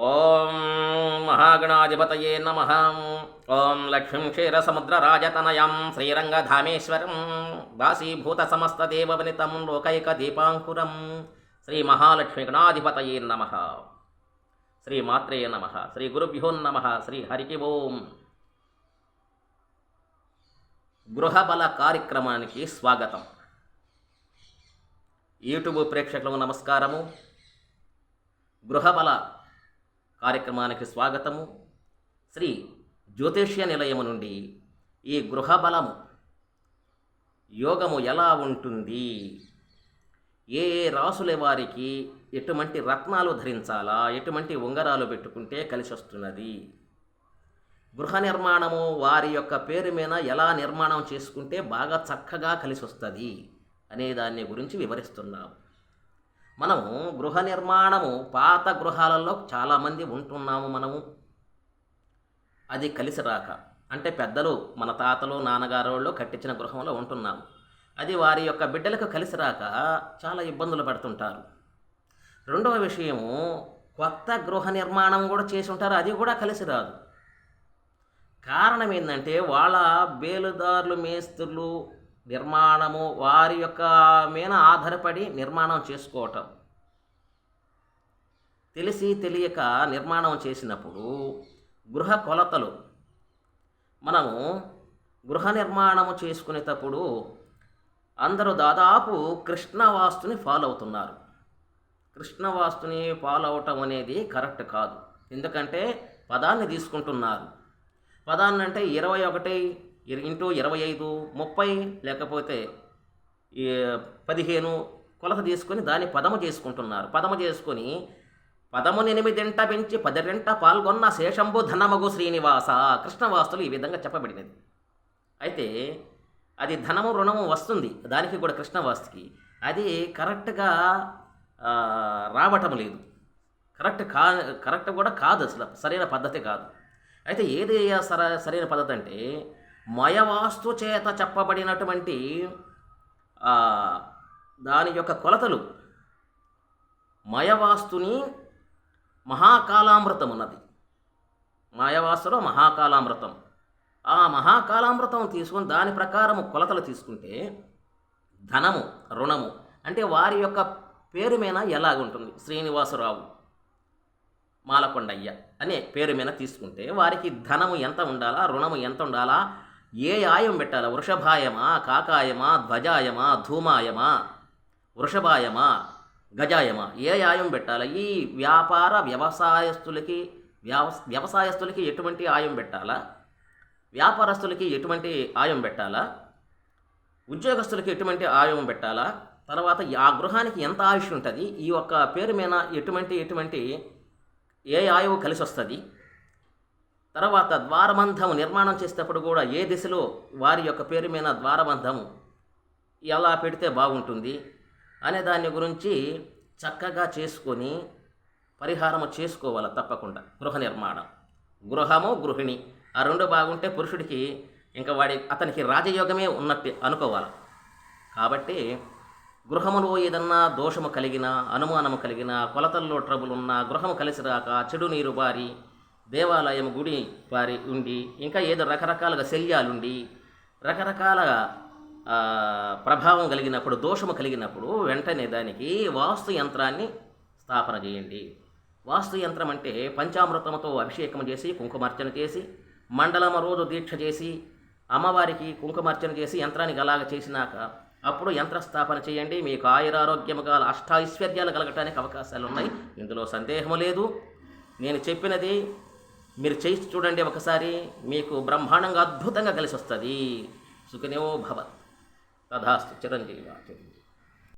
ఓం మహాగణాధిపతయే నమః. ఓం లక్ష్మీం క్షీరసముద్రరాజతనయం శ్రీరంగధామేశ్వరం దాసీభూత సమస్తదేవవనితం లోకైకదీపాంకురం శ్రీ మహాలక్ష్మీ గణాధిపతయే నమః. శ్రీమాత్రే నమః. శ్రీ గురుభ్యో నమః. శ్రీ హరికి ఓం. గృహబల కార్యక్రమానికి స్వాగతం. యూట్యూబ్ ప్రేక్షకులకు నమస్కారము. గృహబల కార్యక్రమానికి స్వాగతము. శ్రీ జ్యోతిష్య నిలయము నుండి ఈ గృహబలము యోగము ఎలా ఉంటుంది, ఏ రాసుల వారికి ఎటువంటి రత్నాలు ధరించాలా, ఎటువంటి ఉంగరాలు పెట్టుకుంటే కలిసి వస్తున్నది, గృహ నిర్మాణము వారి యొక్క పేరు మీద ఎలా నిర్మాణం చేసుకుంటే బాగా చక్కగా కలిసి వస్తుంది అనే దాన్ని గురించి వివరిస్తున్నాము. మనము గృహ నిర్మాణము పాత గృహాలలో చాలామంది ఉంటున్నాము. మనము అది కలిసి రాక, అంటే పెద్దలు మన తాతలు నాన్నగారు వాళ్ళు కట్టించిన గృహంలో ఉంటున్నాము. అది వారి యొక్క బిడ్డలకు కలిసి రాక చాలా ఇబ్బందులు పడుతుంటారు. రెండవ విషయము, కొత్త గృహ నిర్మాణం కూడా చేసి ఉంటారు, అది కూడా కలిసి రాదు. కారణం ఏంటంటే వాళ్ళ బేలుదారులు మేస్త్రులు నిర్మాణము వారి యొక్క మీద ఆధారపడి నిర్మాణం చేసుకోవటం, తెలిసి తెలియక నిర్మాణం చేసినప్పుడు గృహ కొలతలు, మనము గృహ నిర్మాణము చేసుకునేటప్పుడు అందరూ దాదాపు కృష్ణవాస్తుని ఫాలో అవుతున్నారు. కృష్ణవాస్తుని ఫాలో అవటం అనేది కరెక్ట్ కాదు. ఎందుకంటే పదాన్ని తీసుకుంటున్నారు. పదాన్ని అంటే 21 ఇంటూ 25, 30 లేకపోతే 15 కొలత తీసుకొని దాన్ని పదము చేసుకుంటున్నారు. పదము చేసుకొని 18 పెంచి 10 పాల్గొన్న శేషంబు ధనమగు శ్రీనివాస, కృష్ణవాస్తులు ఈ విధంగా చెప్పబడినది. అయితే అది ధనము రుణము వస్తుంది, దానికి కూడా కృష్ణవాస్తుకి అది కరెక్ట్గా రావటం లేదు. కరెక్ట్ కూడా కాదు, అసలు సరైన పద్ధతి కాదు. అయితే ఏది సరైన పద్ధతి అంటే మయవాస్తు చేత చెప్పబడినటువంటి దాని యొక్క కొలతలు. మయవాస్తుని మహాకాలామృతం ఉన్నది. మాయవాస్తులో మహాకాలామృతం, ఆ మహాకాలామృతం తీసుకుని దాని ప్రకారం కొలతలు తీసుకుంటే ధనము రుణము అంటే వారి యొక్క పేరు మీద ఎలాగుంటుంది, శ్రీనివాసరావు మాలకొండయ్య అనే పేరు మీద తీసుకుంటే వారికి ధనము ఎంత ఉండాలా, రుణము ఎంత ఉండాలా, ఏ ఆయం పెట్టాలా, వృషభాయమా, కాకాయమా, ధ్వజాయమా, ధూమాయమా, వృషభాయమా, గజాయమా, ఏ ఆయం పెట్టాలా, ఈ వ్యాపార వ్యవసాయస్తులకి ఎటువంటి ఆయం పెట్టాలా, వ్యాపారస్తులకి ఎటువంటి ఆయం పెట్టాలా, ఉద్యోగస్తులకి ఎటువంటి ఆయం పెట్టాలా, తర్వాత ఆ గృహానికి ఎంత ఆయుష్ ఉంటుంది, ఈ యొక్క పేరు మీద ఎటువంటి ఏ ఆయువు కలిసి వస్తుంది, తర్వాత ద్వారబంధము నిర్మాణం చేసేటప్పుడు కూడా ఏ దిశలో వారి యొక్క పేరు మీద ద్వారబంధము ఎలా పెడితే బాగుంటుంది అనే దాని గురించి చక్కగా చేసుకొని పరిహారము చేసుకోవాలి తప్పకుండా. గృహ నిర్మాణం, గృహము గృహిణి ఆ రెండు బాగుంటే పురుషుడికి ఇంకా అతనికి రాజయోగమే ఉన్నట్టు అనుకోవాలి. కాబట్టి గృహములో ఏదన్నా దోషము కలిగిన, అనుమానము కలిగిన, కొలతల్లో ట్రబుల్ ఉన్న, గృహము కలిసి రాక, చెడు నీరు బారి, దేవాలయం గుడి బారి ఉండి, ఇంకా ఏదో రకరకాలుగా శల్యాలుండి, రకరకాల ప్రభావం కలిగినప్పుడు, దోషము కలిగినప్పుడు వెంటనే దానికి వాస్తు యంత్రాన్ని స్థాపన చేయండి. వాస్తు యంత్రం అంటే పంచామృతముతో అభిషేకం చేసి, కుంకుమార్చన చేసి, మండలము రోజు దీక్ష చేసి, అమ్మవారికి కుంకుమార్చన చేసి యంత్రానికి అలాగ చేసినాక అప్పుడు యంత్రస్థాపన చేయండి. మీకు ఆయురారోగ్యముగా అష్టైశ్వర్యాలు కలగటానికి అవకాశాలు ఉన్నాయి, ఇందులో సందేహము లేదు. నేను చెప్పినది మీరు చేసి చూడండి ఒకసారి, మీకు బ్రహ్మాండంగా అద్భుతంగా కలిసి వస్తుంది. సుఖినో భవ. తథాస్తు. చిరంజీవి.